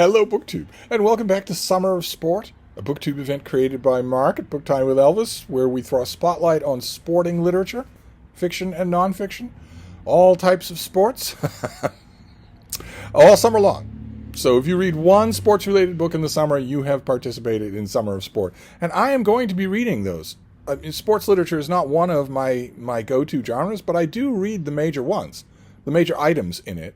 Hello, BookTube, and welcome back to Summer of Sport, a BookTube event created by Mark at Book Time with Elvis, where we throw a spotlight on sporting literature, fiction and nonfiction, all types of sports, all summer long. So if you read one sports-related book in the summer, you have participated in Summer of Sport. And I am going to be reading those. Sports literature is not one of my go-to genres, but I do read the major ones, the major items in it,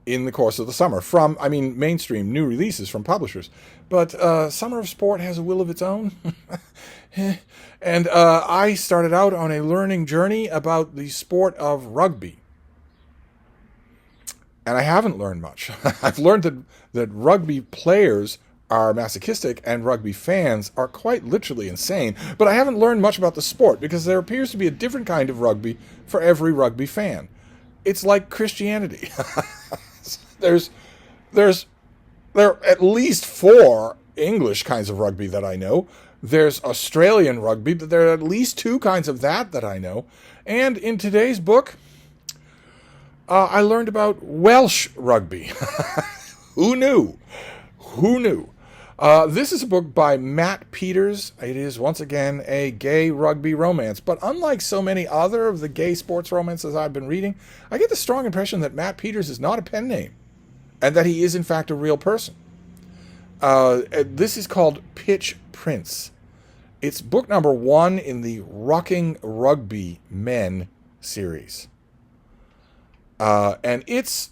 in the course of the summer from, mainstream new releases from publishers. But Summer of Sport has a will of its own. And I started out on a learning journey about the sport of rugby. And I haven't learned much. I've learned that rugby players are masochistic and rugby fans are quite literally insane. But I haven't learned much about the sport because there appears to be a different kind of rugby for every rugby fan. It's like Christianity. There are at least 4 English kinds of rugby that I know. There's Australian rugby, but there are at least 2 kinds of that I know. And in today's book, I learned about Welsh rugby. Who knew? Who knew? This is a book by Matt Peters. It is, once again, a gay rugby romance. But unlike so many other of the gay sports romances I've been reading, I get the strong impression that Matt Peters is not a pen name, and that he is, in fact, a real person. This is called Pitch Prince. It's book number 1 in the Rocking Rugby Men series. And its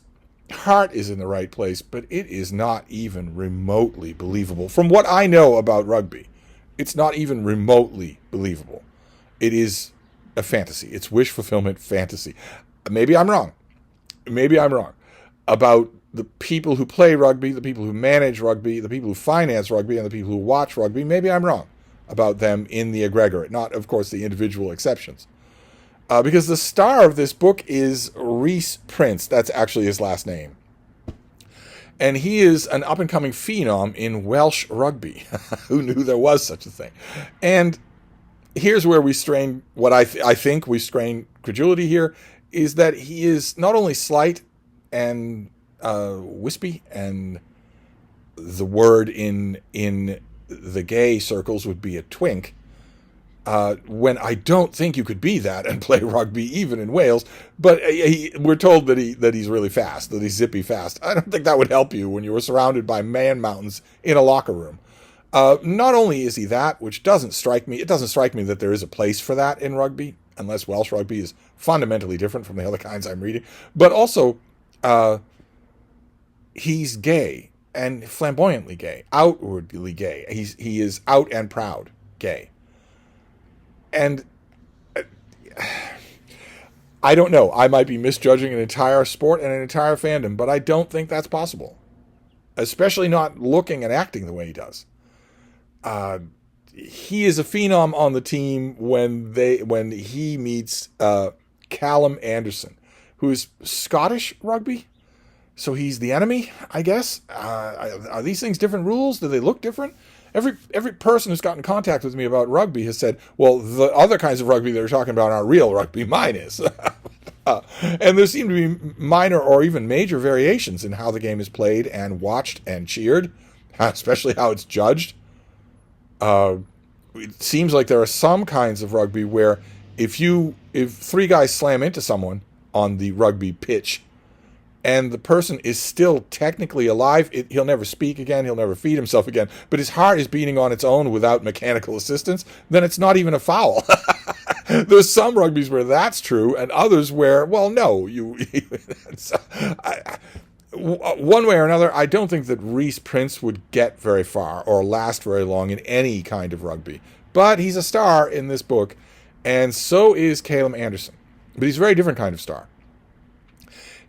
heart is in the right place, but it is not even remotely believable. From what I know about rugby, it's not even remotely believable. It is a fantasy. It's wish fulfillment fantasy. Maybe I'm wrong. Maybe I'm wrong about the people who play rugby, the people who manage rugby, the people who finance rugby, and the people who watch rugby. Maybe I'm wrong about them in the aggregate, not, of course, the individual exceptions. Because the star of this book is Rhys Prince. That's actually his last name. And he is an up-and-coming phenom in Welsh rugby. Who knew there was such a thing? And here's where we strain, what I think we strain credulity here, is that he is not only slight and wispy, and the word in the gay circles would be a twink, when I don't think you could be that and play rugby even in Wales. But we're told that he's really fast, that he's zippy fast. I don't think that would help you when you were surrounded by man mountains in a locker room. Not only is he that, which doesn't strike me, it doesn't strike me that there is a place for that in rugby, unless Welsh rugby is fundamentally different from the other kinds I'm reading. But also, he's gay, and flamboyantly gay, outwardly gay. He is out and proud gay. And I don't know. I might be misjudging an entire sport and an entire fandom, but I don't think that's possible. Especially not looking and acting the way he does. He is a phenom on the team when he meets Callum Anderson, who is Scottish rugby. So he's the enemy, I guess. Are these things different rules? Do they look different? Every person who's gotten in contact with me about rugby has said, well, the other kinds of rugby they're talking about aren't real rugby. Mine is. And there seem to be minor or even major variations in how the game is played and watched and cheered, especially how it's judged. It seems like there are some kinds of rugby where if 3 guys slam into someone on the rugby pitch, and the person is still technically alive, he'll never speak again, he'll never feed himself again, but his heart is beating on its own without mechanical assistance, then it's not even a foul. There's some rugbies where that's true, and others where, well, no. One way or another, I don't think that Rhys Prince would get very far or last very long in any kind of rugby. But he's a star in this book, and so is Callum Anderson. But he's a very different kind of star.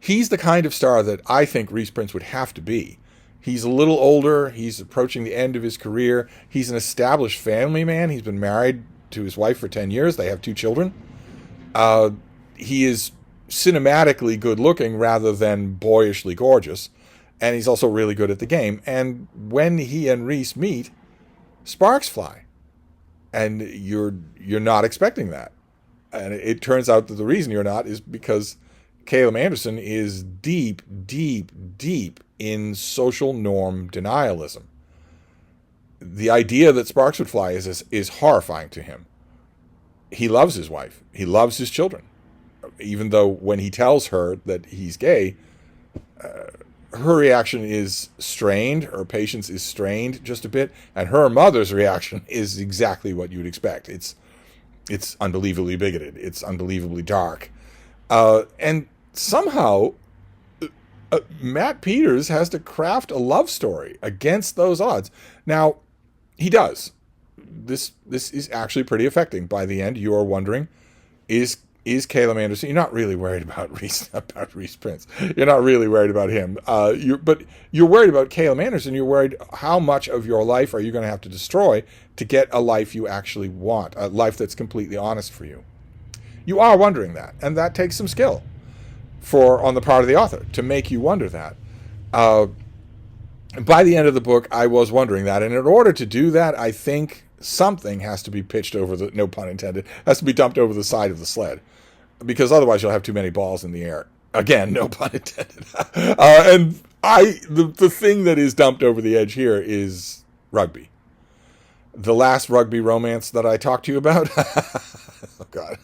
He's the kind of star that I think Rhys Prince would have to be. He's a little older. He's approaching the end of his career. He's an established family man. He's been married to his wife for 10 years. They have 2 children. He is cinematically good looking rather than boyishly gorgeous. And he's also really good at the game. And when he and Rhys meet, sparks fly. And you're not expecting that. And it turns out that the reason you're not is because Caleb Anderson is deep, deep, deep in social norm denialism. The idea that sparks would fly is horrifying to him. He loves his wife. He loves his children. Even though when he tells her that he's gay, her reaction is strained. Her patience is strained just a bit. And her mother's reaction is exactly what you'd expect. It's unbelievably bigoted. It's unbelievably dark. And somehow, Matt Peters has to craft a love story against those odds. Now, he does. This is actually pretty affecting. By the end, you are wondering, is Caleb Anderson? You're not really worried about Reese Prince. You're not really worried about him. But you're worried about Caleb Anderson. You're worried how much of your life are you going to have to destroy to get a life you actually want, a life that's completely honest for you. You are wondering that, and that takes some skill on the part of the author to make you wonder that. By the end of the book, I was wondering that, and in order to do that, I think something has to be pitched over the, no pun intended, has to be dumped over the side of the sled, because otherwise you'll have too many balls in the air. Again, no pun intended. And the thing that is dumped over the edge here is rugby. The last rugby romance that I talked to you about. Oh, God.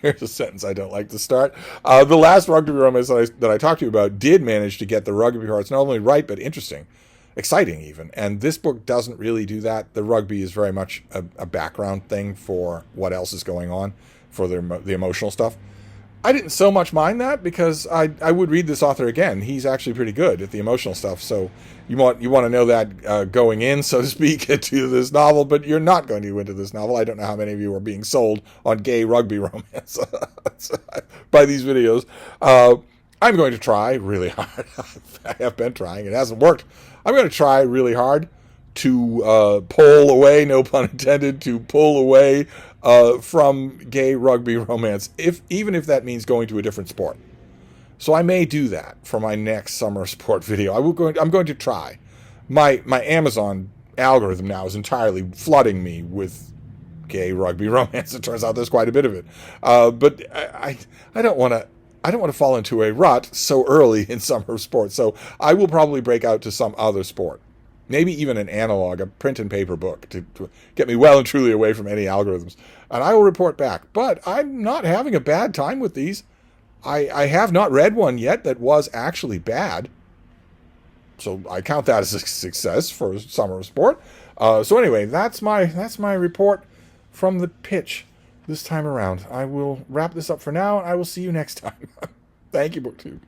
Here's a sentence I don't like to start. The last rugby romance that I talked to you about did manage to get the rugby parts not only right, but interesting, exciting even. And this book doesn't really do that. The rugby is very much a background thing for what else is going on, for the emotional stuff. I didn't so much mind that, because I would read this author again. He's actually pretty good at the emotional stuff. So you want to know that going in, so to speak, into this novel, but you're not going to go into this novel. I don't know how many of you are being sold on gay rugby romance by these videos. I'm going to try really hard. I have been trying. It hasn't worked. I'm going to try really hard to pull away, no pun intended, to pull away from gay rugby romance, even if that means going to a different sport. So I may do that for my next summer sport video. I'm going to try. My Amazon algorithm now is entirely flooding me with gay rugby romance. It turns out there's quite a bit of it. But I don't want to fall into a rut so early in summer sports. So I will probably break out to some other sport. Maybe even an analog, a print and paper book to get me well and truly away from any algorithms. And I will report back. But I'm not having a bad time with these. I have not read one yet that was actually bad. So I count that as a success for summer sport. So anyway, that's my report from the pitch this time around. I will wrap this up for now, and I will see you next time. Thank you, BookTube.